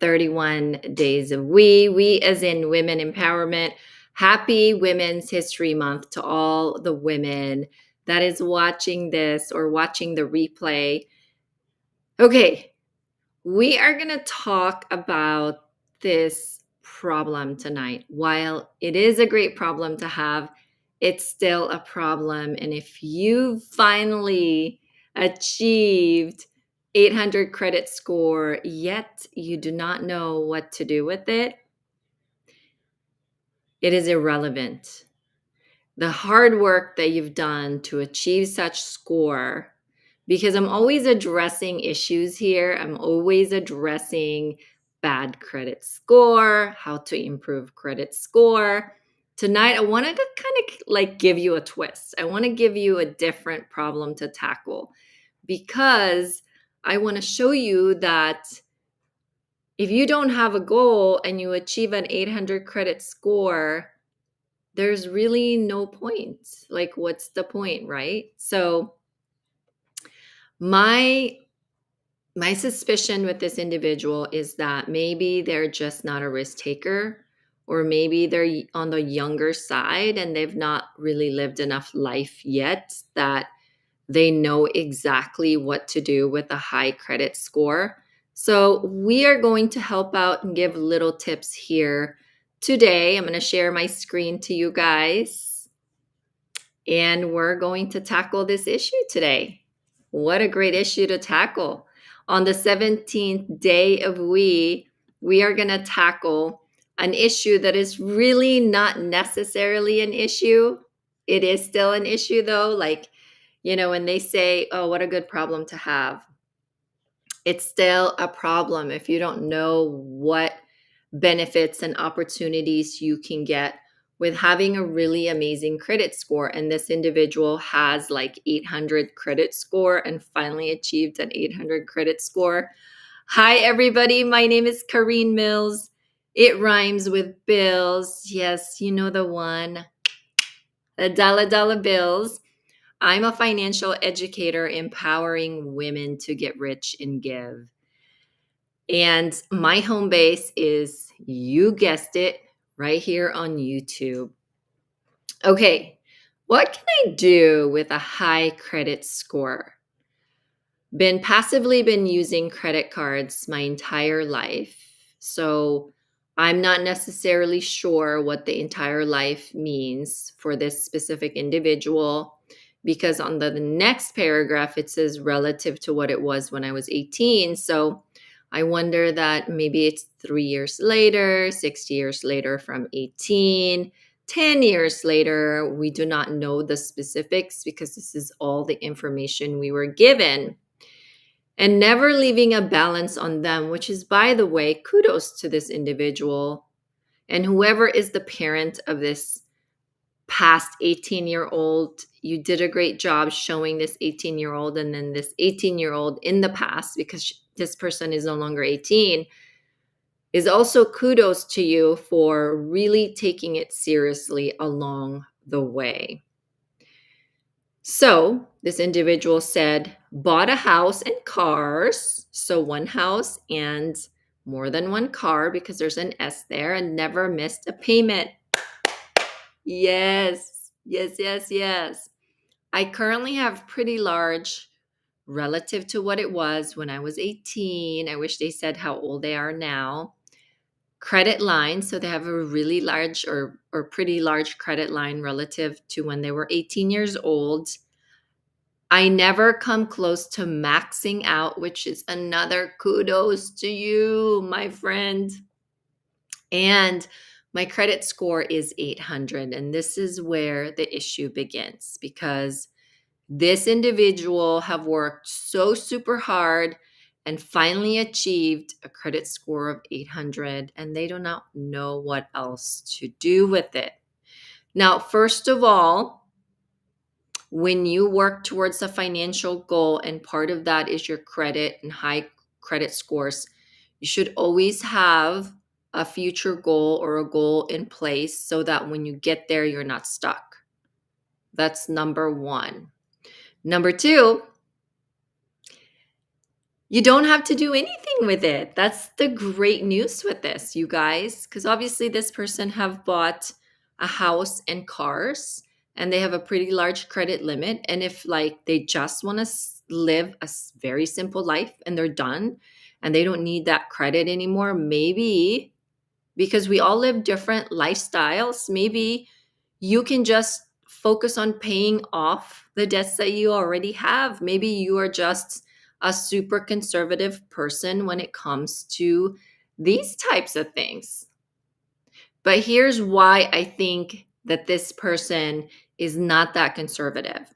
31 days of we as in women empowerment. Happy Women's History Month to all the women that is watching this or watching the replay. Okay, we are going to talk about this problem tonight. While it is a great problem to have, it's still a problem. And if you finally achieved 800 credit score, yet you do not know what to do with it, it is irrelevant. The hard work that you've done to achieve such score, because I'm always addressing issues here. I'm always addressing bad credit score, how to improve credit score. Tonight, I wanted to kind of like give you a twist. I want to give you a different problem to tackle because I want to show you that if you don't have a goal and you achieve an 800 credit score, there's really no point. Like, what's the point, right? So, my suspicion with this individual is that maybe they're just not a risk taker, or maybe they're on the younger side and they've not really lived enough life yet that they know exactly what to do with a high credit score. So, we are going to help out and give little tips here today. I'm going to share my screen to you guys, and we're going to tackle this issue today. What a great issue to tackle. On the 17th day of we are going to tackle an issue that is really not necessarily an issue. It is still an issue though. Like, when they say, oh, what a good problem to have, it's still a problem if you don't know what benefits and opportunities you can get with having a really amazing credit score. And this individual has like 800 credit score and finally achieved an 800 credit score. Hi, everybody. My name is Kareen Mills. It rhymes with bills. Yes, you know the one, the dollar bills. I'm a financial educator empowering women to get rich and give. And my home base is, you guessed it, right here on YouTube. Okay, what can I do with a high credit score? Been using credit cards my entire life. So I'm not necessarily sure what the entire life means for this specific individual, because on the next paragraph it says relative to what it was when I was 18. So I wonder that maybe it's 3 years later, 6 years later from 18, 10 years later. We do not know the specifics because this is all the information we were given. And never leaving a balance on them, which is, by the way, kudos to this individual and whoever is the parent of this past 18-year-old. You did a great job showing this 18-year-old and then this 18-year-old in the past, because this person is no longer 18, is also kudos to you for really taking it seriously along the way. So this individual said, bought a house and cars. So one house and more than one car, because there's an S there, and never missed a payment. Yes, yes, yes, yes. I currently have pretty large, relative to what it was when I was 18. I wish they said how old they are now. Credit line. So they have a really large or pretty large credit line relative to when they were 18 years old. I never come close to maxing out, which is another kudos to you, my friend. And my credit score is 800. And this is where the issue begins, because this individual have worked so super hard and finally achieved a credit score of 800, and they do not know what else to do with it. Now, first of all, when you work towards a financial goal and part of that is your credit and high credit scores, you should always have a future goal or a goal in place so that when you get there, you're not stuck. That's number one. Number two, You don't have to do anything with it. That's the great news with this, you guys, because obviously this person have bought a house and cars and they have a pretty large credit limit. And if like they just want to live a very simple life and they're done and they don't need that credit anymore, maybe because we all live different lifestyles, maybe you can just focus on paying off the debts that you already have. Maybe you are just a super conservative person when it comes to these types of things. But here's why I think that this person is not that conservative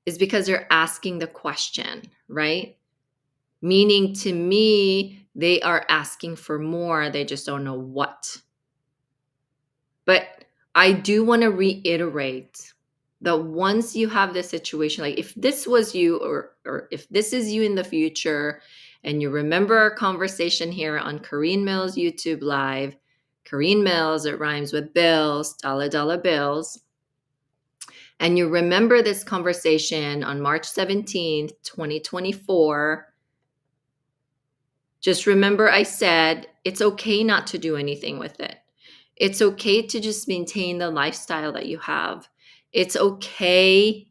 is because they're asking the question, right? Meaning to me, they are asking for more. They just don't know what. But I do want to reiterate that once you have this situation, like if this was you or if this is you in the future and you remember our conversation here on Kareen Mills YouTube Live, Kareen Mills, it rhymes with bills, dollar bills. And you remember this conversation on March 17th, 2024. Just remember I said it's okay not to do anything with it. It's okay to just maintain the lifestyle that you have. It's okay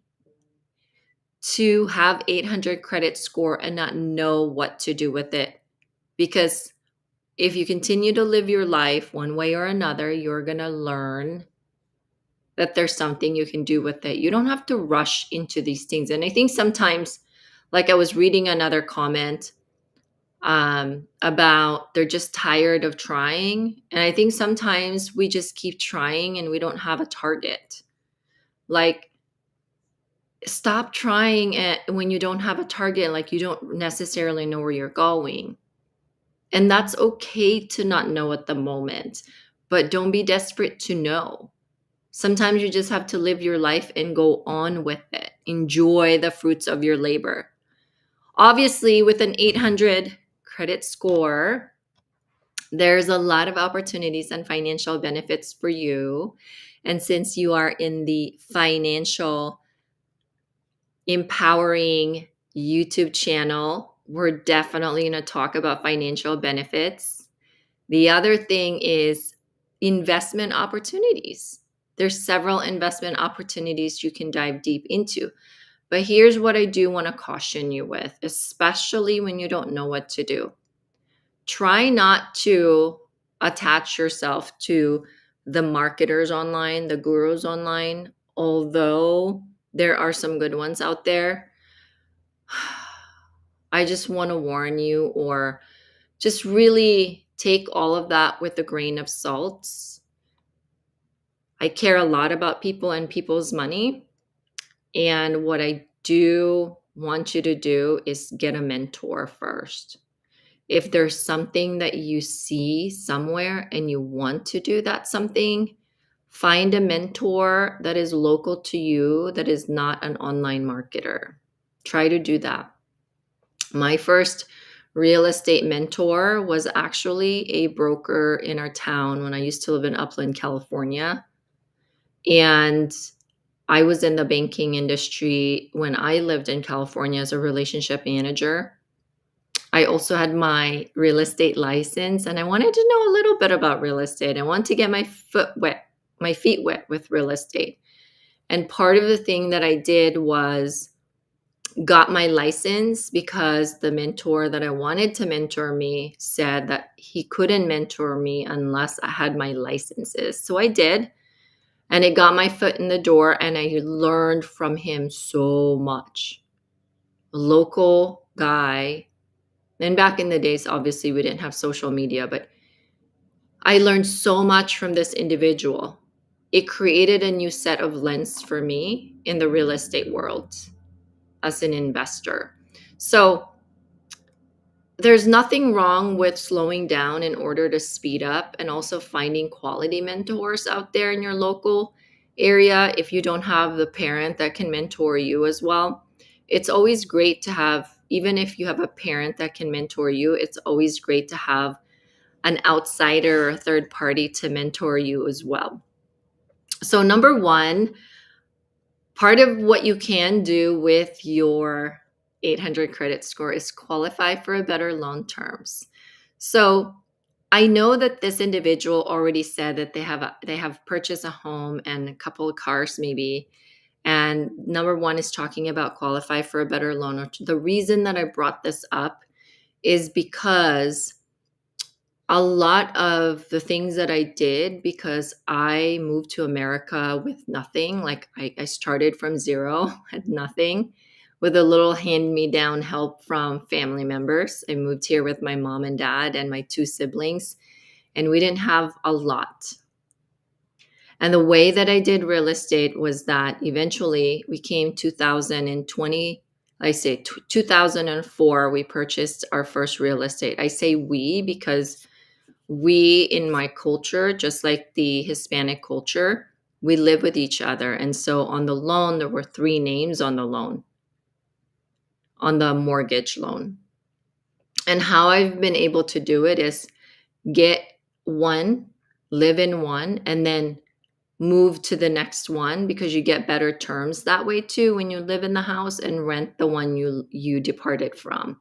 to have 800 credit score and not know what to do with it. Because if you continue to live your life one way or another, you're going to learn that there's something you can do with it. You don't have to rush into these things. And I think sometimes, like I was reading another comment about they're just tired of trying. And I think sometimes we just keep trying and we don't have a target. Like, stop trying when you don't have a target, like you don't necessarily know where you're going. And that's okay to not know at the moment, but don't be desperate to know. Sometimes you just have to live your life and go on with it. Enjoy the fruits of your labor. Obviously, with an 800 credit score, there's a lot of opportunities and financial benefits for you. And since you are in the financial empowering YouTube channel, we're definitely going to talk about financial benefits. The other thing is investment opportunities. There's several investment opportunities you can dive deep into. But here's what I do want to caution you with, especially when you don't know what to do. Try not to attach yourself to the marketers online, the gurus online, although there are some good ones out there. I just want to warn you, or just really take all of that with a grain of salt. I care a lot about people and people's money. And what I do want you to do is get a mentor first. If there's something that you see somewhere and you want to do that something, find a mentor that is local to you, that is not an online marketer. Try to do that. My first real estate mentor was actually a broker in our town when I used to live in Upland, California. And I was in the banking industry when I lived in California as a relationship manager. I also had my real estate license and I wanted to know a little bit about real estate. I wanted to get my feet wet with real estate. And part of the thing that I did was got my license because the mentor that I wanted to mentor me said that he couldn't mentor me unless I had my licenses. So I did. And it got my foot in the door and I learned from him so much. A local guy. And back in the days, obviously, we didn't have social media, but I learned so much from this individual. It created a new set of lens for me in the real estate world as an investor. So there's nothing wrong with slowing down in order to speed up, and also finding quality mentors out there in your local area if you don't have the parent that can mentor you as well. It's always great to have, even if you have a parent that can mentor you, it's always great to have an outsider or a third party to mentor you as well. So number one, part of what you can do with your 800 credit score is qualify for a better loan terms. So I know that this individual already said that they have purchased a home and a couple of cars maybe. And number one is talking about qualify for a better loan. The reason that I brought this up is because a lot of the things that I did, because I moved to America with nothing, like I started from zero, had nothing, with a little hand me down help from family members. I moved here with my mom and dad and my two siblings, and we didn't have a lot. And the way that I did real estate was that eventually we came 2020, I say 2004, we purchased our first real estate. I say we because we in my culture, just like the Hispanic culture, we live with each other. And so on the loan, there were three names on the loan, on the mortgage loan. And how I've been able to do it is get one, live in one, and then move to the next one, because you get better terms that way too when you live in the house and rent the one you departed from.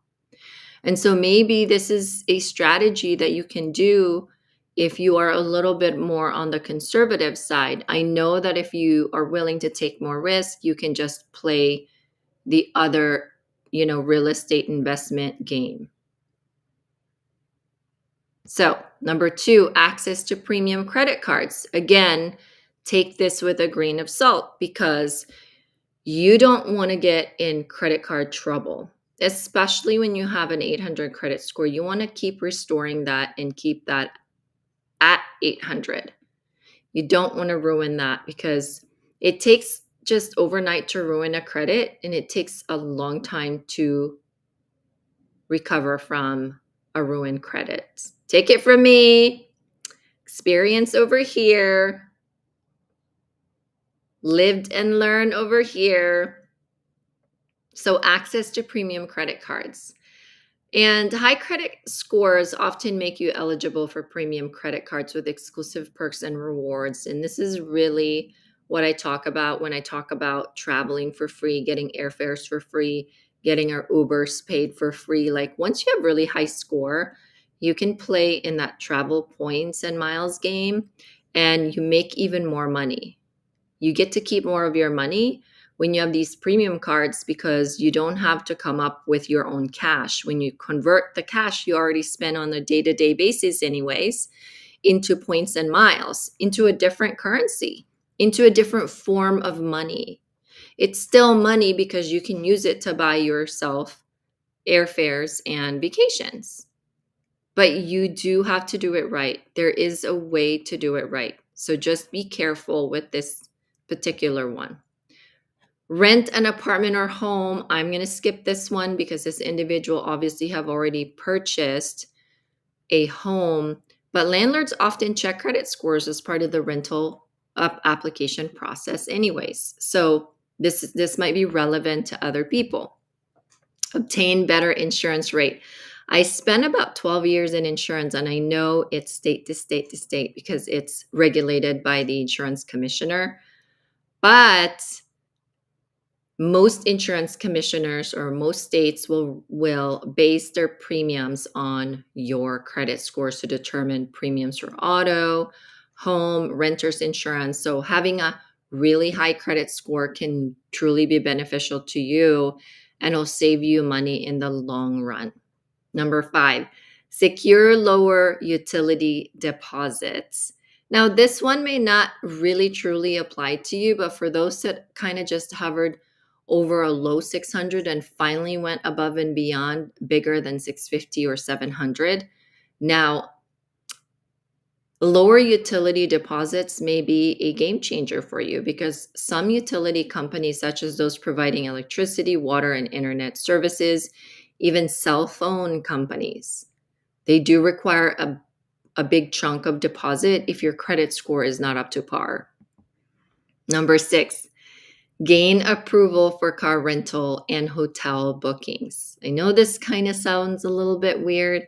And so maybe this is a strategy that you can do if you are a little bit more on the conservative side. I know that if you are willing to take more risk, you can just play the other, real estate investment game. So, number two, access to premium credit cards. Again, take this with a grain of salt, because you don't want to get in credit card trouble, especially when you have an 800 credit score. You want to keep restoring that and keep that at 800. You don't want to ruin that, because it takes just overnight to ruin a credit, and it takes a long time to recover from a ruined credit. Take it from me. Experience over here. Lived and learn over here. So access to premium credit cards. And high credit scores often make you eligible for premium credit cards with exclusive perks and rewards. And this is really what I talk about when I talk about traveling for free, getting airfares for free, getting our Ubers paid for free. Like once you have really high score, you can play in that travel points and miles game, and you make even more money. You get to keep more of your money when you have these premium cards, because you don't have to come up with your own cash. When you convert the cash you already spend on a day-to-day basis anyways into points and miles, into a different currency, into a different form of money. It's still money because you can use it to buy yourself airfares and vacations. But you do have to do it right. There is a way to do it right. So just be careful with this particular one. Rent an apartment or home. I'm going to skip this one because this individual obviously have already purchased a home, but landlords often check credit scores as part of the rental application process anyways. So this might be relevant to other people. Obtain better insurance rate. I spent about 12 years in insurance, and I know it's state to state to state because it's regulated by the insurance commissioner. But most insurance commissioners or most states will base their premiums on your credit scores to determine premiums for auto, home, renters insurance. So having a really high credit score can truly be beneficial to you, and it'll save you money in the long run. Number 5, secure lower utility deposits. Now, this one may not really truly apply to you, but for those that kind of just hovered over a low 600 and finally went above and beyond bigger than 650 or 700. Now, lower utility deposits may be a game changer for you, because some utility companies, such as those providing electricity, water, and internet services, even cell phone companies, they do require a big chunk of deposit if your credit score is not up to par. Number 6, gain approval for car rental and hotel bookings. I know this kind of sounds a little bit weird,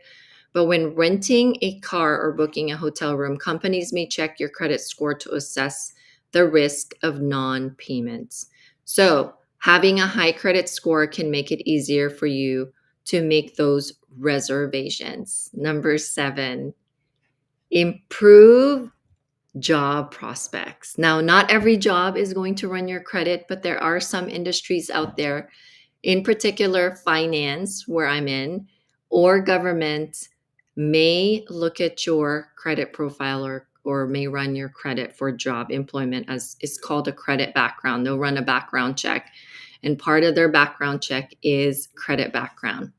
but when renting a car or booking a hotel room, companies may check your credit score to assess the risk of non-payments. So Having a high credit score can make it easier for you to make those reservations. Number 7, improve job prospects. Now, not every job is going to run your credit, but there are some industries out there, in particular finance, where I'm in, or government, may look at your credit profile or may run your credit for job employment, as it's called a credit background. They'll run a background check, and part of their background check is credit background.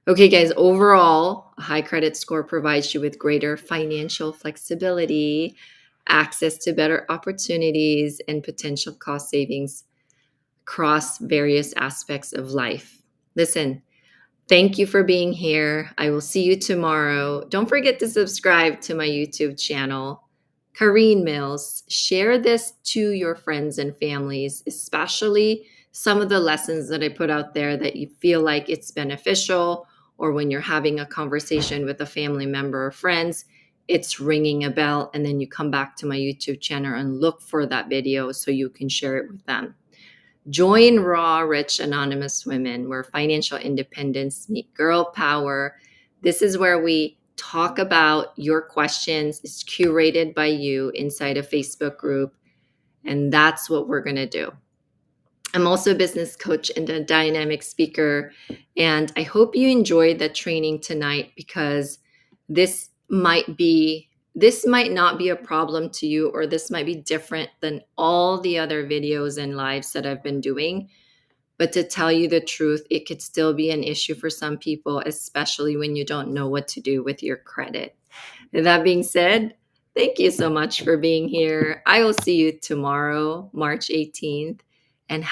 Okay, guys, overall, a high credit score provides you with greater financial flexibility, access to better opportunities, and potential cost savings across various aspects of life. Listen, thank you for being here. I will see you tomorrow. Don't forget to subscribe to my YouTube channel, Kareen Mills. Share this to your friends and families, especially some of the lessons that I put out there that you feel like it's beneficial, or when you're having a conversation with a family member or friends, it's ringing a bell, and then you come back to my YouTube channel and look for that video so you can share it with them. Join Raw Rich Anonymous Women, where financial independence meet girl power. This is where we talk about your questions. It's curated by you inside a Facebook group, and that's what we're going to do. I'm also a business coach and a dynamic speaker, and I hope you enjoyed the training tonight, because this might not be a problem to you, or this might be different than all the other videos and lives that I've been doing. But to tell you the truth, it could still be an issue for some people, especially when you don't know what to do with your credit. And that being said, thank you so much for being here. I will see you tomorrow, March 18th.